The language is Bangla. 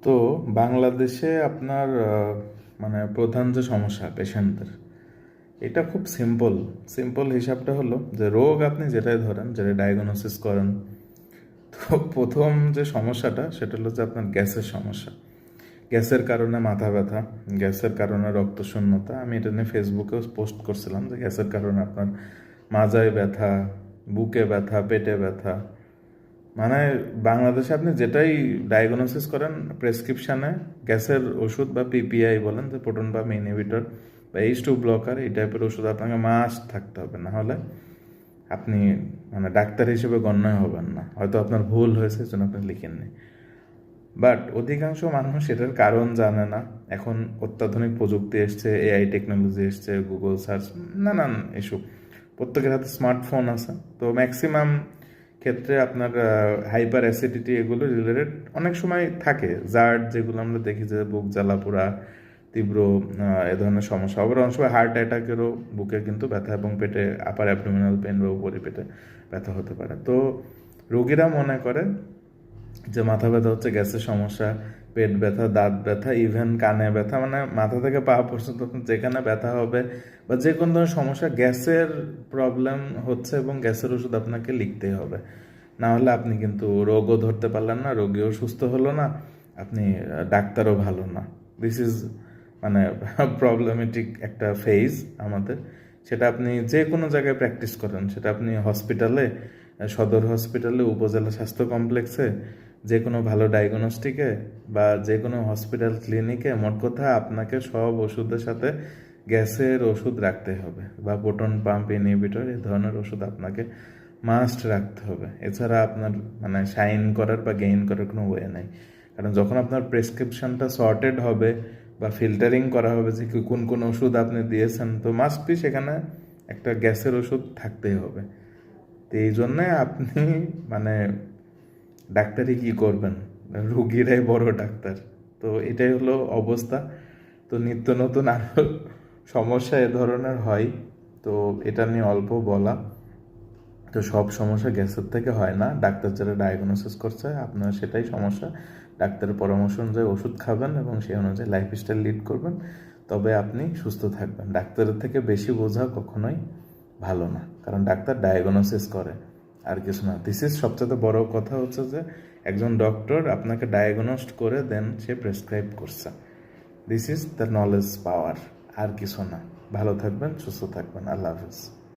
তো বাংলাদেশে আপনার মানে প্রধান যে সমস্যা পেশেন্টদের, এটা খুব সিম্পল। সিম্পল হিসাবটা হলো যে রোগ আপনি যেটাই ধরেন, যেটা ডায়াগনোসিস করেন, তো প্রথম যে সমস্যাটা সেটা হলো যে আপনার গ্যাসের সমস্যা। গ্যাসের কারণে মাথা ব্যথা, গ্যাসের কারণে রক্তশূন্যতা। আমি এটা নিয়ে ফেসবুকেও পোস্ট করছিলাম যে গ্যাসের কারণে আপনার মাজায় ব্যথা, বুকে ব্যথা, পেটে ব্যথা। মানে বাংলাদেশে আপনি যেটাই ডায়াগনোসিস করেন প্রেসক্রিপশানে গ্যাসের ওষুধ বা পিপিআই বলেন, যে প্রোটন পাম্প ইনহিবিটর বা H2 ব্লকার, এই টাইপের ওষুধ আপনাকে মাস্ট থাকতে হবে, না হলে আপনি মানে ডাক্তার হিসেবে গণ্য হবেন না। হয়তো আপনার ভুল হয়েছে, জন্য আপনি লিখেননি। বাট অধিকাংশ মানুষ এটার কারণ জানে না। এখন অত্যাধুনিক প্রযুক্তি এসছে, এআই টেকনোলজি এসছে, গুগল সার্চ, নানান এসব। প্রত্যেকের হাতে স্মার্টফোন আছে, তো ম্যাক্সিমাম ক্ষেত্রে আপনার হাইপার অ্যাসিডিটি এগুলো রিলেটেড অনেক সময় থাকে। জার্ড যেগুলো আমরা দেখি যে বুক জ্বালাপোড়া, তীব্র এ ধরনের সমস্যা। আবার অনেক সময় হার্ট অ্যাটাকেরও বুকে কিন্তু ব্যথা এবং পেটে আপার অ্যাবডোমিনাল পেন বা উপরি পেটে ব্যথা হতে পারে। তো রোগীরা মনে করে যে মাথা ব্যথা হচ্ছে গ্যাসের সমস্যা, পেট ব্যথা, দাঁত ব্যথা, ইভেন কানে ব্যথা, মানে মাথা থেকে পা পর্যন্ত যেখানে ব্যথা হবে বা যে কোনো ধরনের সমস্যা গ্যাসের প্রবলেম হচ্ছে এবং গ্যাসের ওষুধ আপনাকে লিখতেই হবে। না হলে আপনি কিন্তু রোগও ধরতে পারলেন না, রোগীও সুস্থ হলো না, আপনি ডাক্তারও ভালো না। দিস ইজ মানে প্রবলেমেটিক একটা ফেজ আমাদের। সেটা আপনি যে কোনো জায়গায় প্র্যাকটিস করেন, সেটা আপনি হসপিটালে, সদর হসপিটালে, উপজেলা স্বাস্থ্য কমপ্লেক্সে, যে কোনো ভালো ডায়াগনস্টিকে বা যে কোনো হসপিটাল ক্লিনিকে, মোট কথা আপনাকে সব ওষুধের সাথে গ্যাসের ওষুধ রাখতে হবে বা প্রোটন পাম্প ইনহিবিটর এই ধরনের ওষুধ আপনাকে মাস্ট রাখতে হবে। এছাড়া আপনার মানে শাইন করার বা গেইন করার কোনো ওয়ে নাই। কারণ যখন আপনার প্রেসক্রিপশনটা সর্টেড হবে বা ফিল্টারিং করা হবে যে কোন কোন ওষুধ আপনি দিয়েছেন, তো মাস্ট বি সেখানে একটা গ্যাসের ওষুধ থাকতেই হবে। তো এই জন্যে আপনি মানে ডাক্তারি কি করবেন, রুগীরাই বড় ডাক্তার। তো এটাই হলো অবস্থা। তো নিত্য নতুন আরও সমস্যা এ ধরনের হয়। তো এটা নিয়ে অল্প বলা। তো সব সমস্যা গ্যাসের থেকে হয় না, ডাক্তার যেটা ডায়াগনোসিস করছে আপনার সেটাই সমস্যা। ডাক্তারের পরামর্শ অনুযায়ী ওষুধ খাবেন এবং সেই অনুযায়ী লাইফস্টাইল লিড করবেন, তবে আপনি সুস্থ থাকবেন। ডাক্তারের থেকে বেশি বোঝা কখনোই ভালো না, কারণ ডাক্তার ডায়াগনোসিস করে, আর কিছু না। দিস ইজ সবচেয়ে বড় কথা হচ্ছে যে একজন ডক্টর আপনাকে ডায়াগনোস্ট করে দেন সে প্রেসক্রাইব করছে। দিস ইজ দ্য নলেজ পাওয়ার, আর কিছু না। ভালো থাকবেন, সুস্থ থাকবেন। আল্লাহ হাফিজ।